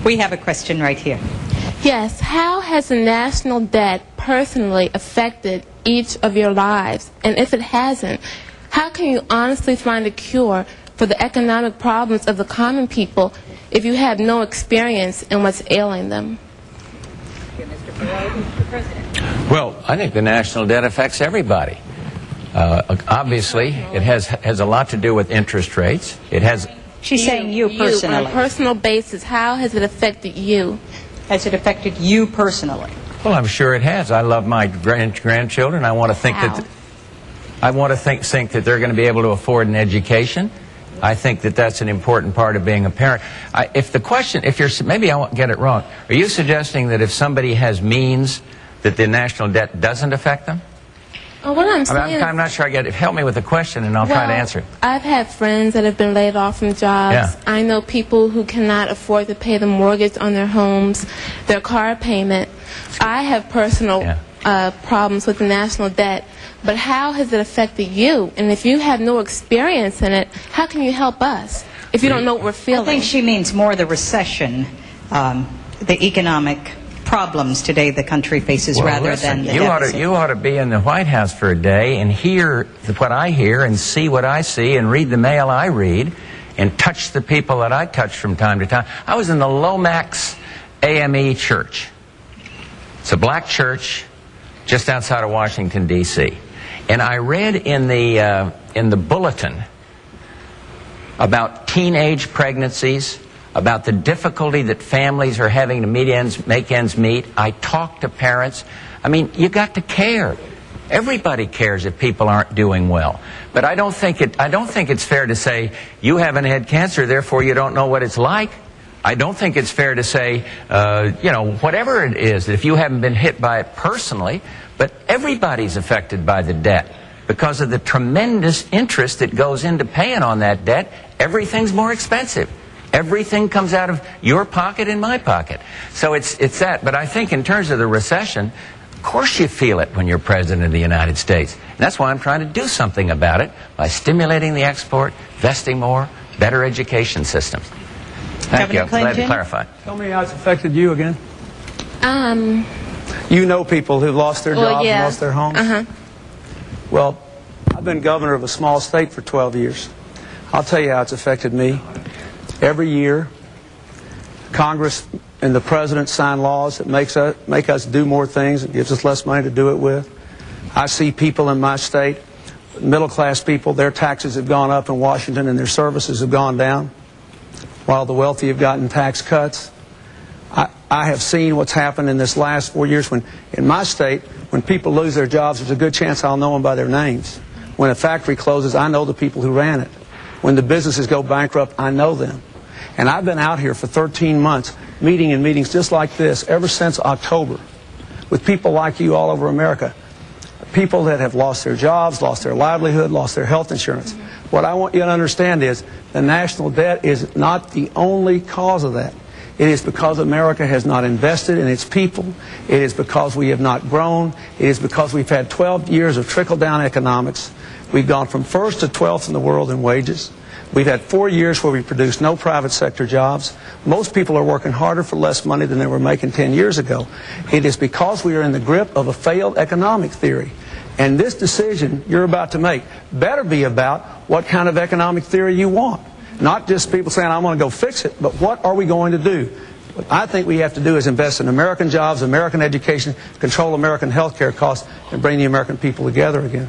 We have a question right here. Yes, how has the national debt personally affected each of your lives? And if it hasn't, how can you honestly find a cure for the economic problems of the common people if you have no experience in what's ailing them? Well, I think the national debt affects everybody. Obviously, it has a lot to do with interest rates. It has. She's saying you personally. On a personal basis, how has it affected you? Has it affected you personally? Well, I'm sure it has. I love my grandchildren. I want to think that think that they're going to be able to afford an education. I think that that's an important part of being a parent. Maybe I won't get it wrong. Are you suggesting that if somebody has means, that the national debt doesn't affect them? Well, what I'm saying, I'm not sure I get it. Help me with the question, and I'll try to answer it. I've had friends that have been laid off from jobs. Yeah. I know people who cannot afford to pay the mortgage on their homes, their car payment. I have personal problems with the national debt. But how has it affected you? And if you have no experience in it, how can you help us if you don't know what we're feeling? I think she means more the recession, the economic problems today the country faces, rather than the deficit. You ought to be in the White House for a day and hear what I hear and see what I see and read the mail I read and touch the people that I touch from time to time. I was in the Lomax AME Church. It's a black church just outside of Washington, D.C. And I read in the bulletin about teenage pregnancies, about the difficulty that families are having to make ends meet. I talked to parents. I mean, you got to care. Everybody cares if people aren't doing well. But I don't think it's fair to say you haven't had cancer, therefore you don't know what it's like. I don't think it's fair to say, whatever it is, if you haven't been hit by it personally. But everybody's affected by the debt because of the tremendous interest that goes into paying on that debt. Everything's more expensive. Everything comes out of your pocket and my pocket. So it's that. But I think in terms of the recession, of course you feel it when you're President of the United States. And that's why I'm trying to do something about it by stimulating the export, investing more, better education systems. Thank you. I'm glad to clarify. Tell me how it's affected you again. You know people who've lost their jobs and lost their homes? Well, I've been governor of a small state for 12 years. I'll tell you how it's affected me. Every year, Congress and the President sign laws that make us do more things and gives us less money to do it with. I see people in my state, middle-class people, their taxes have gone up in Washington and their services have gone down, while the wealthy have gotten tax cuts. I have seen what's happened in this last 4 years. When in my state, when people lose their jobs, there's a good chance I'll know them by their names. When a factory closes, I know the people who ran it. When the businesses go bankrupt, I know them. And I've been out here for 13 months, meeting in meetings just like this, ever since October, with people like you all over America. People that have lost their jobs, lost their livelihood, lost their health insurance. What I want you to understand is the national debt is not the only cause of that. It is because America has not invested in its people. It is because we have not grown. It is because we've had 12 years of trickle-down economics. We've gone from 1st to 12th in the world in wages. We've had 4 years where we produced no private sector jobs. Most people are working harder for less money than they were making 10 years ago. It is because we are in the grip of a failed economic theory. And this decision you're about to make better be about what kind of economic theory you want. Not just people saying, I want to go fix it, but what are we going to do? What I think we have to do is invest in American jobs, American education, control American health care costs, and bring the American people together again.